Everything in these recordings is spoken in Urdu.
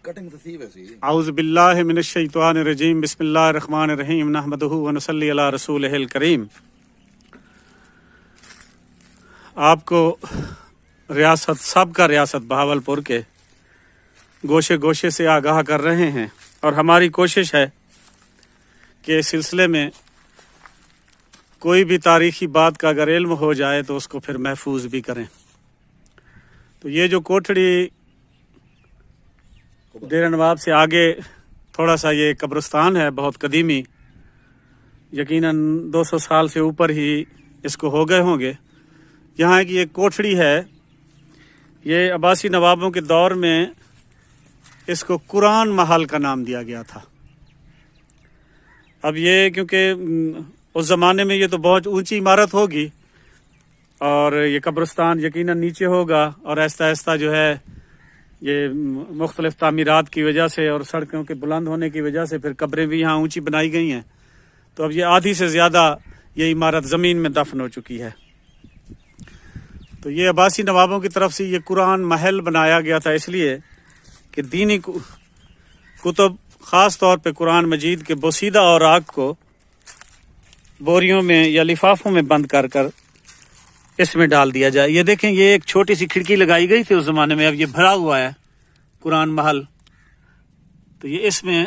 اعوذ باللہ من الشیطان الرجیم بسم اللہ الرحمن الرحیم نحمدہ ونصلی علی رسولہ الکریم۔ آپ کو ریاست سابقہ ریاست بہاولپور کے گوشے گوشے سے آگاہ کر رہے ہیں، اور ہماری کوشش ہے کہ اس سلسلے میں کوئی بھی تاریخی بات کا اگر علم ہو جائے تو اس کو پھر محفوظ بھی کریں۔ تو یہ جو کوٹھڑی ڈیرہ نواب سے آگے تھوڑا سا یہ قبرستان ہے، بہت قدیمی، یقیناً 200 سال سے اوپر ہی اس کو ہو گئے ہوں گے۔ یہاں کی ایک کوٹھڑی ہے، یہ عباسی نوابوں کے دور میں اس کو قرآن محل کا نام دیا گیا تھا۔ اب یہ کیونکہ اس زمانے میں یہ تو بہت اونچی عمارت ہوگی اور یہ قبرستان یقیناً نیچے ہوگا، اور آہستہ آہستہ جو ہے یہ مختلف تعمیرات کی وجہ سے اور سڑکوں کے بلند ہونے کی وجہ سے پھر قبریں بھی یہاں اونچی بنائی گئی ہیں، تو اب یہ آدھی سے زیادہ یہ عمارت زمین میں دفن ہو چکی ہے۔ تو یہ عباسی نوابوں کی طرف سے یہ قرآن محل بنایا گیا تھا، اس لیے کہ دینی کتب خاص طور پہ قرآن مجید کے بوسیدہ اوراق کو بوریوں میں یا لفافوں میں بند کر کر اس میں ڈال دیا جائے۔ یہ دیکھیں، یہ ایک چھوٹی سی کھڑکی لگائی گئی تھی اس زمانے میں، اب یہ بھرا ہوا ہے قرآن محل، تو یہ اس میں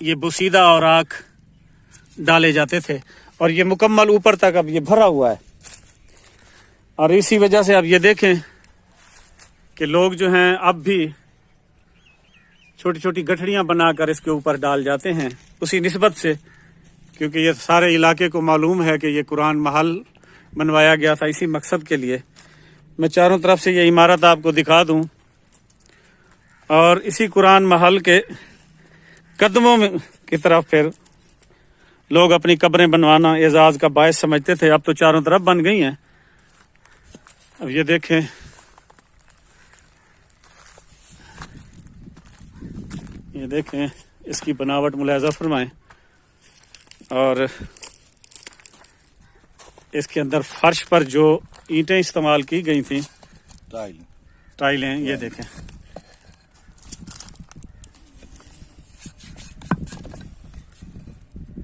یہ بوسیدہ اوراق ڈالے جاتے تھے، اور یہ مکمل اوپر تک اب یہ بھرا ہوا ہے۔ اور اسی وجہ سے اب یہ دیکھیں کہ لوگ جو ہیں اب بھی چھوٹی چھوٹی گٹھڑیاں بنا کر اس کے اوپر ڈال جاتے ہیں، اسی نسبت سے، کیونکہ یہ سارے علاقے کو معلوم ہے کہ یہ قرآن محل بنوایا گیا تھا اسی مقصد کے لیے۔ میں چاروں طرف سے یہ عمارت آپ کو دکھا دوں، اور اسی قرآن محل کے قدموں میں کی طرف پھر لوگ اپنی قبریں بنوانا اعزاز کا باعث سمجھتے تھے۔ اب تو چاروں طرف بن گئی ہیں۔ اب یہ دیکھیں، یہ دیکھیں اس کی بناوٹ ملاحظہ فرمائیں، اور اس کے اندر فرش پر جو اینٹیں استعمال کی گئی تھیں، ٹائلیں، یہ دیکھیں،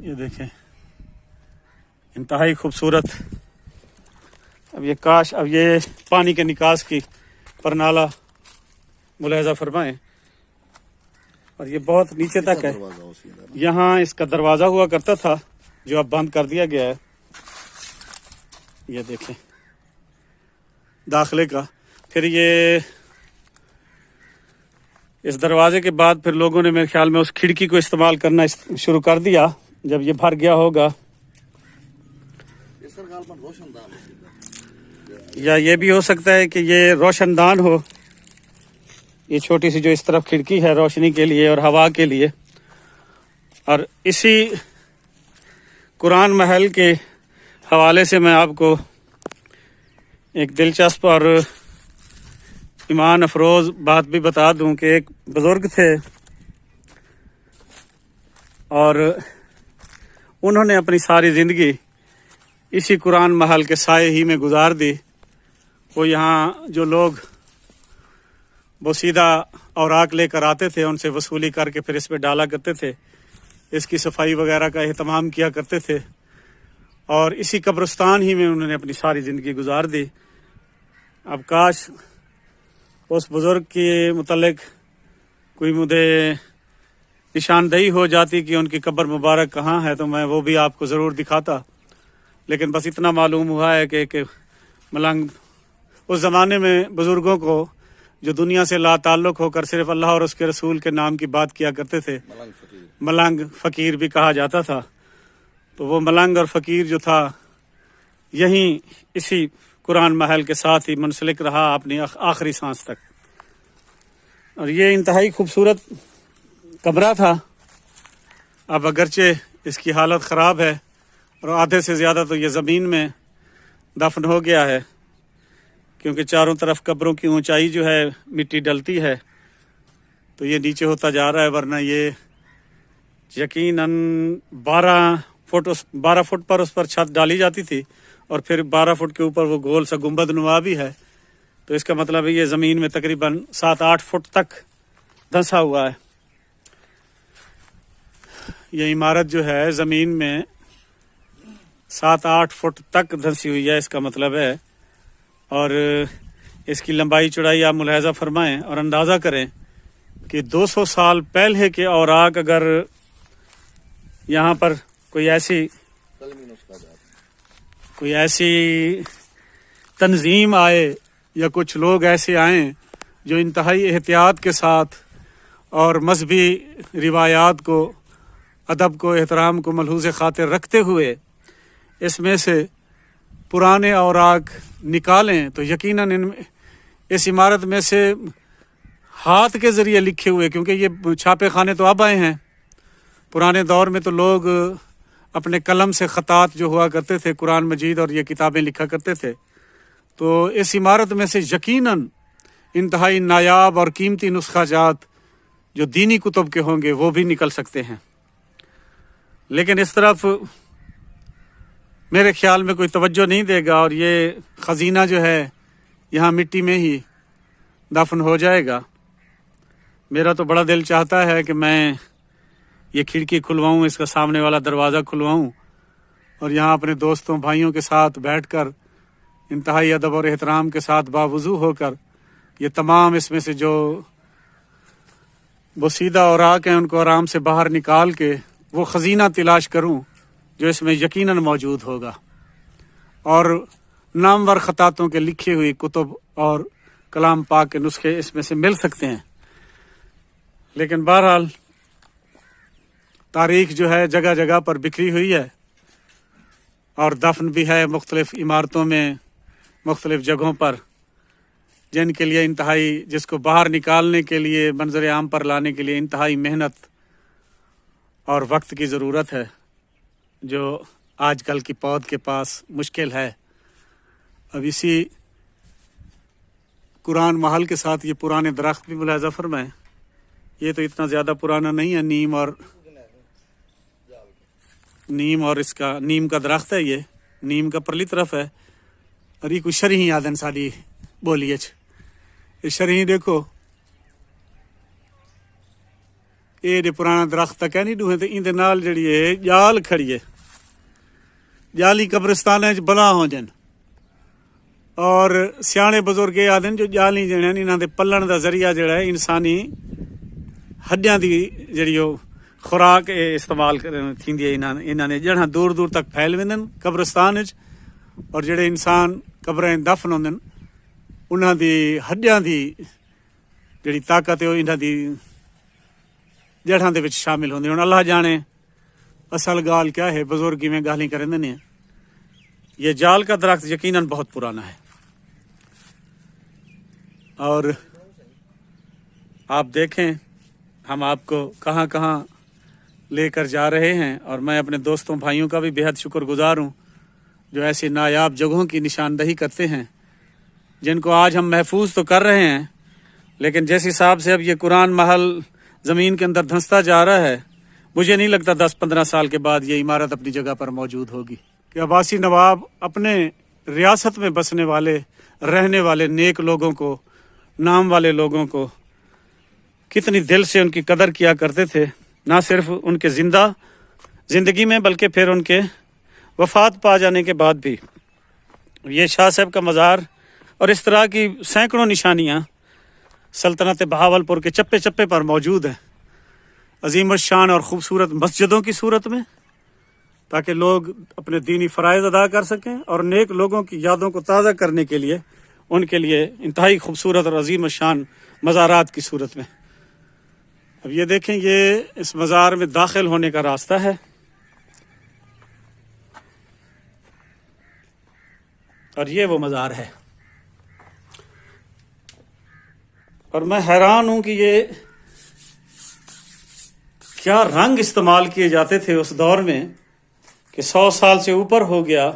یہ دیکھیں، انتہائی خوبصورت۔ اب یہ کاش اب یہ پانی کے نکاس کی پرنالہ ملاحظہ فرمائیں، اور یہ بہت نیچے تک ہے۔ یہاں اس کا دروازہ ہوا کرتا تھا جو اب بند کر دیا گیا ہے۔ یہ دیکھیں داخلے کا، پھر یہ اس دروازے کے بعد پھر لوگوں نے میرے خیال میں اس کھڑکی کو استعمال کرنا شروع کر دیا جب یہ بھر گیا ہوگا، یا یہ بھی ہو سکتا ہے کہ یہ روشن دان ہو، یہ چھوٹی سی جو اس طرف کھڑکی ہے روشنی کے لیے اور ہوا کے لیے۔ اور اسی قرآن محل کے حوالے سے میں آپ کو ایک دلچسپ اور ایمان افروز بات بھی بتا دوں کہ ایک بزرگ تھے، اور انہوں نے اپنی ساری زندگی اسی قرآن محل کے سائے ہی میں گزار دی۔ وہ یہاں جو لوگ بوسیدہ اوراق لے کر آتے تھے ان سے وصولی کر کے پھر اس پہ ڈالا کرتے تھے، اس کی صفائی وغیرہ کا اہتمام کیا کرتے تھے، اور اسی قبرستان ہی میں انہوں نے اپنی ساری زندگی گزار دی۔ اب کاش اس بزرگ کے متعلق کوئی مجھے نشاندہی ہو جاتی کہ ان کی قبر مبارک کہاں ہے، تو میں وہ بھی آپ کو ضرور دکھاتا، لیکن بس اتنا معلوم ہوا ہے کہ ملنگ اس زمانے میں بزرگوں کو جو دنیا سے لا تعلق ہو کر صرف اللہ اور اس کے رسول کے نام کی بات کیا کرتے تھے، ملنگ فقیر بھی کہا جاتا تھا، تو وہ ملنگ اور فقیر جو تھا یہیں اسی قرآن محل کے ساتھ ہی منسلک رہا اپنی آخری سانس تک۔ اور یہ انتہائی خوبصورت قبرہ تھا۔ اب اگرچہ اس کی حالت خراب ہے اور آدھے سے زیادہ تو یہ زمین میں دفن ہو گیا ہے، کیونکہ چاروں طرف قبروں کی اونچائی جو ہے مٹی ڈلتی ہے تو یہ نیچے ہوتا جا رہا ہے، ورنہ یہ یقیناً 12 فٹ پر اس پر چھت ڈالی جاتی تھی، اور پھر 12 فٹ کے اوپر وہ گول سا گنبد نما بھی ہے، تو اس کا مطلب ہے یہ زمین میں تقریباً 7-8 فٹ تک دھنسا ہوا ہے. یہ عمارت جو ہے زمین میں 7-8 فٹ تک دھنسی ہوئی ہے، اس کا مطلب ہے. اور اس کی لمبائی چوڑائی آپ ملاحظہ فرمائیں اور اندازہ کریں کہ 200 سال پہلے کے اوراق اگر یہاں پر کوئی ایسی تنظیم آئے یا کچھ لوگ ایسے آئیں جو انتہائی احتیاط کے ساتھ اور مذہبی روایات کو، ادب کو، احترام کو ملحوظ خاطر رکھتے ہوئے اس میں سے پرانے اوراق نکالیں تو یقیناً اس عمارت میں سے ہاتھ کے ذریعے لکھے ہوئے، کیونکہ یہ چھاپے خانے تو اب آئے ہیں، پرانے دور میں تو لوگ اپنے قلم سے خطاط جو ہوا کرتے تھے قرآن مجید اور یہ کتابیں لکھا کرتے تھے، تو اس عمارت میں سے یقیناً انتہائی نایاب اور قیمتی نسخہ جات جو دینی کتب کے ہوں گے وہ بھی نکل سکتے ہیں. لیکن اس طرف میرے خیال میں کوئی توجہ نہیں دے گا اور یہ خزینہ جو ہے یہاں مٹی میں ہی دفن ہو جائے گا. میرا تو بڑا دل چاہتا ہے کہ میں یہ کھڑکی کھلواؤں، اس کا سامنے والا دروازہ کھلواؤں اور یہاں اپنے دوستوں بھائیوں کے ساتھ بیٹھ کر انتہائی ادب اور احترام کے ساتھ باوضو ہو کر یہ تمام اس میں سے جو بوسیدہ اوراق ہیں ان کو آرام سے باہر نکال کے وہ خزینہ تلاش کروں جو اس میں یقیناً موجود ہوگا، اور نامور خطاطوں کے لکھی ہوئی کتب اور کلام پاک کے نسخے اس میں سے مل سکتے ہیں. لیکن بہرحال تاریخ جو ہے جگہ جگہ پر بکھری ہوئی ہے اور دفن بھی ہے مختلف عمارتوں میں، مختلف جگہوں پر، جن کے لیے انتہائی، جس کو باہر نکالنے کے لیے، منظر عام پر لانے کے لیے انتہائی محنت اور وقت کی ضرورت ہے، جو آج کل کی پود کے پاس مشکل ہے. اب اسی قرآن محل کے ساتھ یہ پرانے درخت بھی ملاحظہ فرمائیں. یہ تو اتنا زیادہ پرانا نہیں ہے، نیم کا درخت ہے، یہ نیم کا پرلی طرف ہے. اور یہ کوئی شرحی آدن ساری بولی یہ شرحی دیکھو، یہ پرانا درخت تک ہے نہیں ڈوہے تو اندر نال جڑی ہے جال کھڑی ہے، جالی قبرستان بلا ہو جن. اور سیانے بزرگ یہ آدھن جو جالی جڑے ہیں انہاں دے پلن دا ذریعہ جڑا ہے انسانی ہڈیاں دی جڑی خوراک استعمال تھیندی ہے. انہاں نے جڑاں دور دور تک پھیل ویندن قبرستان وچ، اور جڑے انسان قبریں دفن ہوندن انہاں دی ہڈیاں دی جڑی طاقت ہے وہ انہاں دی جڑاں دے وچ شامل ہوندی. ہن اللہ جانے اصل گال کیا ہے، بزرگی میں گالی کرندے نے. یہ جال کا درخت یقیناً بہت پرانا ہے، اور آپ دیکھیں ہم آپ کو کہاں کہاں لے کر جا رہے ہیں، اور میں اپنے دوستوں بھائیوں کا بھی بہت شکر گزار ہوں جو ایسی نایاب جگہوں کی نشاندہی کرتے ہیں جن کو آج ہم محفوظ تو کر رہے ہیں، لیکن جس حساب سے اب یہ قرآن محل زمین کے اندر دھنستا جا رہا ہے، مجھے نہیں لگتا 10-15 سال کے بعد یہ عمارت اپنی جگہ پر موجود ہوگی. کہ عباسی نواب اپنے ریاست میں بسنے والے، رہنے والے نیک لوگوں کو، نام والے لوگوں کو کتنی دل سے ان کی قدر کیا کرتے تھے، نہ صرف ان کے زندگی میں بلکہ پھر ان کے وفات پا جانے کے بعد بھی. یہ شاہ صاحب کا مزار اور اس طرح کی سینکڑوں نشانیاں سلطنت بہاولپور کے چپے چپے پر موجود ہیں، عظیم الشان اور خوبصورت مسجدوں کی صورت میں، تاکہ لوگ اپنے دینی فرائض ادا کر سکیں، اور نیک لوگوں کی یادوں کو تازہ کرنے کے لیے ان کے لیے انتہائی خوبصورت اور عظیم الشان مزارات کی صورت میں. اب یہ دیکھیں، یہ اس مزار میں داخل ہونے کا راستہ ہے، اور یہ وہ مزار ہے. اور میں حیران ہوں کہ یہ کیا رنگ استعمال کیے جاتے تھے اس دور میں کہ 100 سال سے اوپر ہو گیا،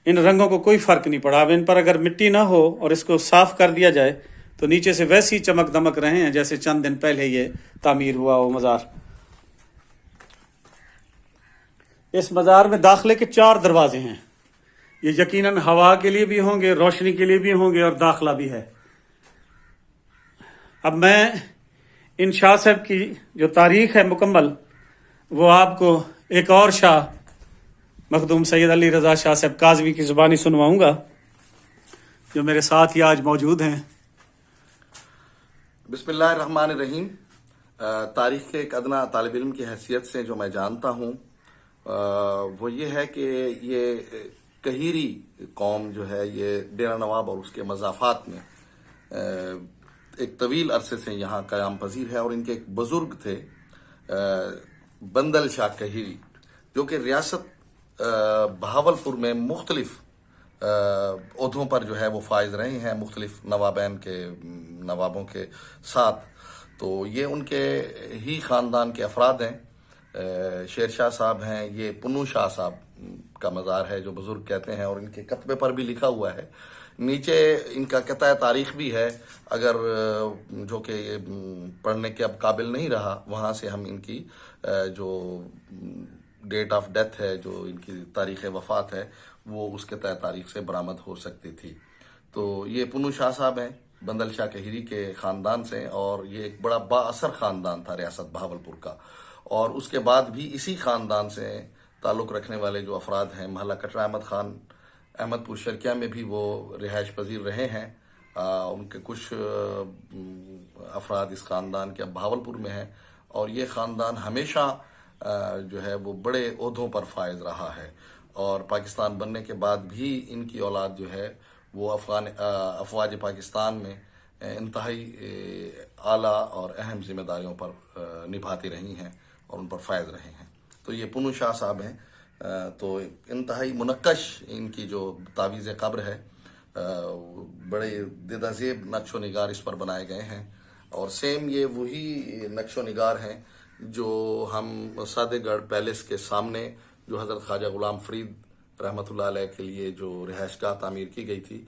ان رنگوں کو کوئی فرق نہیں پڑا. اب ان پر اگر مٹی نہ ہو اور اس کو صاف کر دیا جائے تو نیچے سے ویسی چمک دمک رہے ہیں جیسے چند دن پہلے یہ تعمیر ہوا وہ مزار. اس مزار میں داخلے کے 4 دروازے ہیں. یہ یقیناً ہوا کے لیے بھی ہوں گے، روشنی کے لیے بھی ہوں گے اور داخلہ بھی ہے۔ اب میں ان شاہ صاحب کی جو تاریخ ہے مکمل وہ آپ کو ایک اور شاہ مخدوم سید علی رضا شاہ صاحب کاظمی کی زبانی سنواؤں گا جو میرے ساتھ ہی آج موجود ہیں۔ بسم اللہ الرحمن الرحیم۔ تاریخ کے ایک ادنا طالب علم کی حیثیت سے جو میں جانتا ہوں وہ یہ ہے کہ یہ کہیری قوم جو ہے یہ ڈیرہ نواب اور اس کے مضافات میں ایک طویل عرصے سے یہاں قیام پذیر ہے، اور ان کے ایک بزرگ تھے بندل شاہ کہیری، جو کہ ریاست بہاولپور میں مختلف عہدوں پر جو ہے وہ فائز رہے ہیں مختلف نوابوں کے ساتھ۔ تو یہ ان کے ہی خاندان کے افراد ہیں۔ شیر شاہ صاحب ہیں، یہ پنو شاہ صاحب کا مزار ہے جو بزرگ کہتے ہیں، اور ان کے کتبے پر بھی لکھا ہوا ہے۔ نیچے ان کا قطع تاریخ بھی ہے، اگر جو کہ پڑھنے کے اب قابل نہیں رہا، وہاں سے ہم ان کی جو ڈیٹ آف ڈیتھ ہے، جو ان کی تاریخ وفات ہے، وہ اس قطع تاریخ سے برآمد ہو سکتی تھی۔ تو یہ پنو شاہ صاحب ہیں بندل شاہ کہیری کے خاندان سے، اور یہ ایک بڑا با اثر خاندان تھا ریاست بہاولپور کا۔ اور اس کے بعد بھی اسی خاندان سے تعلق رکھنے والے جو افراد ہیں، محلہ کٹرا احمد خان احمد پور شرکیہ میں بھی وہ رہائش پذیر رہے ہیں۔ ان کے کچھ افراد اس خاندان کے اب بہاولپور میں ہیں، اور یہ خاندان ہمیشہ جو ہے وہ بڑے عہدوں پر فائز رہا ہے، اور پاکستان بننے کے بعد بھی ان کی اولاد جو ہے وہ افواج پاکستان میں انتہائی اعلیٰ اور اہم ذمہ داریوں پر نبھاتی رہی ہیں اور ان پر فائز رہے ہیں۔ تو یہ پنو شاہ صاحب ہیں۔ تو انتہائی منقش ان کی جو تعویذ قبر ہے، بڑے دیدہ زیب نقش و نگار اس پر بنائے گئے ہیں، اور سیم یہ وہی نقش و نگار ہیں جو ہم سادے گڑھ پیلس کے سامنے جو حضرت خواجہ غلام فرید رحمۃ اللہ علیہ کے لیے جو رہائش گاہ تعمیر کی گئی تھی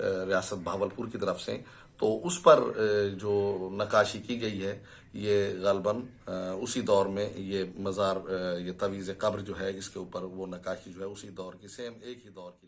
ریاست بہاولپور کی طرف سے، تو اس پر جو نقاشی کی گئی ہے یہ غالباً اسی دور میں یہ مزار، یہ تعویذ قبر جو ہے اس کے اوپر وہ نقاشی جو ہے اسی دور کی، سیم ایک ہی دور کی